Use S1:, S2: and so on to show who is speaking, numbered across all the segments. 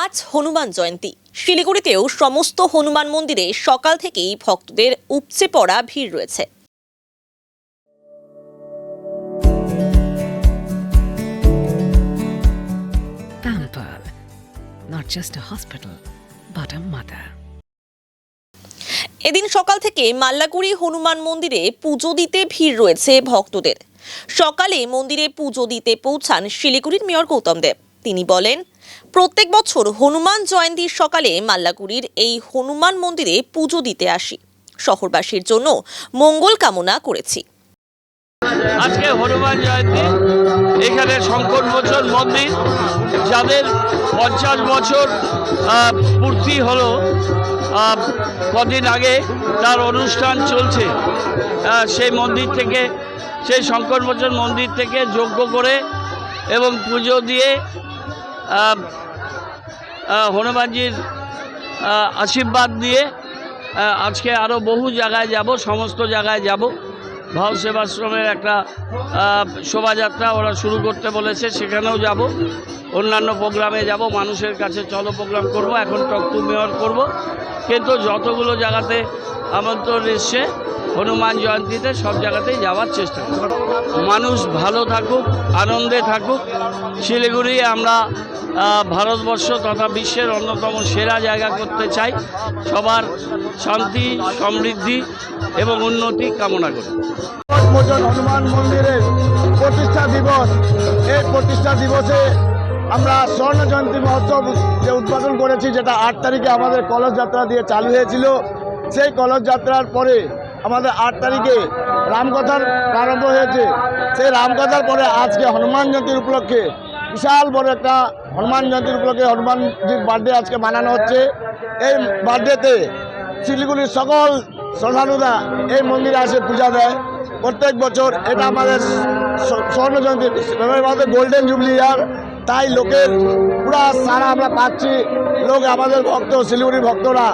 S1: আজ হনুমান জয়ন্তী। শিলিগুড়িতেও সমস্ত হনুমান মন্দিরে সকাল থেকেই ভক্তদের উপচে পড়া ভিড় রয়েছে।
S2: Pampered, not just a hospital, but a mother.
S1: এদিন সকাল থেকে মাল্লাগুড়ি হনুমান মন্দিরে পুজো দিতে ভিড় রয়েছে ভক্তদের। সকালে মন্দিরে পুজো দিতে পৌঁছান শিলিগুড়ির মেয়র গৌতম দেব। তিনি বলেন, প্রত্যেক বছর হনুমান জয়ন্তীর সকালে মাল্লাগুড়ির এই হনুমান মন্দিরে পুজো দিতে আসি। শহরবাসীর জন্য মঙ্গল কামনা করেছি।
S3: আজকে হনুমান জয়ন্তী, এখানে শঙ্কর মোচন মন্দির, যাদের 50 বছর পূর্তি হলো, কদিন আগে তার অনুষ্ঠান চলছে। সেই মন্দির থেকে, সেই শঙ্কর মোচন মন্দির থেকে যজ্ঞ করে এবং পুজো দিয়ে হনুমানজির আশীর্বাদ দিয়ে আজকে আরও বহু জায়গায় যাব, সমস্ত জায়গায় যাব। ভাব সেবাশ্রমের একটা শোভাযাত্রা ওরা শুরু করতে বলেছে, সেখানেও যাব। অন্যান্য প্রোগ্রামে যাব, মানুষের কাছে চলো প্রোগ্রাম করব, এখন টক টু মেয়র করব। কিন্তু যতগুলো জায়গাতে আমন্ত্রণ এসছে হনুমান জয়ন্তীতে, সব জায়গাতেই যাওয়ার চেষ্টা করব। মানুষ ভালো থাকুক, আনন্দে থাকুক। শিলিগুড়ি আমরা ভারতবর্ষ তথা বিশ্বের অন্যতম সেরা জায়গা করতে চাই। সবার শান্তি, সমৃদ্ধি এবং উন্নতি কামনা করি।
S4: হনুমান মন্দিরের প্রতিষ্ঠা দিবস, এই প্রতিষ্ঠা দিবসে আমরা স্বর্ণ জয়ন্তী মহোৎসব যে উদ্বোধন করেছি, যেটা 8 তারিখে আমাদের কলস যাত্রা দিয়ে চালু হয়েছিল। সেই কলস যাত্রার পরে আমাদের 8 তারিখে রামকথার প্রারম্ভ হয়েছে। সেই রামকথার পরে আজকে হনুমান জয়ন্তীর উপলক্ষে বিশাল বড় একটা হনুমান জয়ন্তীর উপলক্ষে হনুমানজির বার্থডে আজকে মানানো হচ্ছে। এই বার্থডেতে শিলিগুড়ির সকল শ্রদ্ধালুরা এই মন্দিরে আসে পূজা দেয় প্রত্যেক বছর। এটা আমাদের স্বর্ণ জয়ন্তী, আমাদের গোল্ডেন জুবলি ইয়ার। তাই লোকের পুরা সারা আমরা পাচ্ছি। লোক আমাদের ভক্ত, শিলিগুড়ির ভক্তরা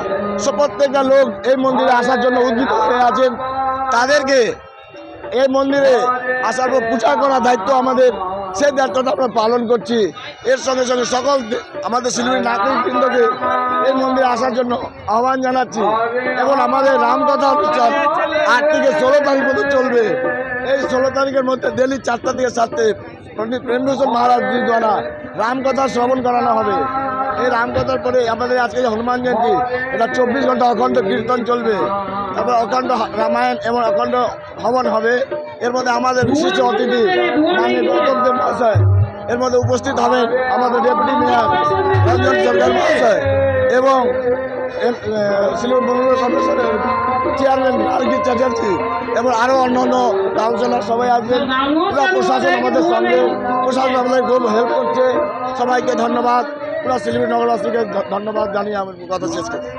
S4: প্রত্যেকটা লোক এই মন্দিরে আসার জন্য উদ্যত হয়ে আছেন। তাদেরকে এই মন্দিরে আসার পর পূজা করার দায়িত্ব আমাদের, সেই দায়িত্বটা আমরা পালন করছি। এর সঙ্গে সঙ্গে সকল আমাদের শিলিগুড়ির নাগরিকবৃন্দকে এই মন্দিরে আসার জন্য আহ্বান জানাচ্ছি। এবং আমাদের রামকথা অনুষ্ঠান 8 থেকে 16 তারিখ পর্যন্ত চলবে। এই 16 তারিখের মধ্যে দিল্লি 4টা থেকে 7টে পণ্ডিত প্রেমভূষণ মহারাজজি দ্বারা রামকথা শ্রবণ করানো হবে। এই রামকথার পরে আমাদের আজকে হনুমান জয়ন্তী, এটা 24 ঘন্টা অখণ্ড কীর্তন চলবে। তারপর অখণ্ড রামায়ণ এবং অখণ্ড হবন হবে। এর মধ্যে আমাদের বিশিষ্ট অতিথি মাননীয় গৌতম দেব মহাশয়, এর মধ্যে উপস্থিত হবেন আমাদের ডেপুটি মেয়র রঞ্জন সরকার মহাশয় এবং শিলিগুড়ি মন্ডল কর্পোরেশনের চেয়ারম্যান আরকি চ্যাটার্জি এবং আরও অন্যান্য কাউন্সিলর সবাই আসবেন। পুরো প্রশাসন আমাদের সঙ্গে, প্রশাসন আমাদের খুব হেল্প করছে। সবাইকে ধন্যবাদ। পুরো শিলিগুড়ি নগরবাসীকে ধন্যবাদ জানিয়ে আমি কথা শেষ করছি।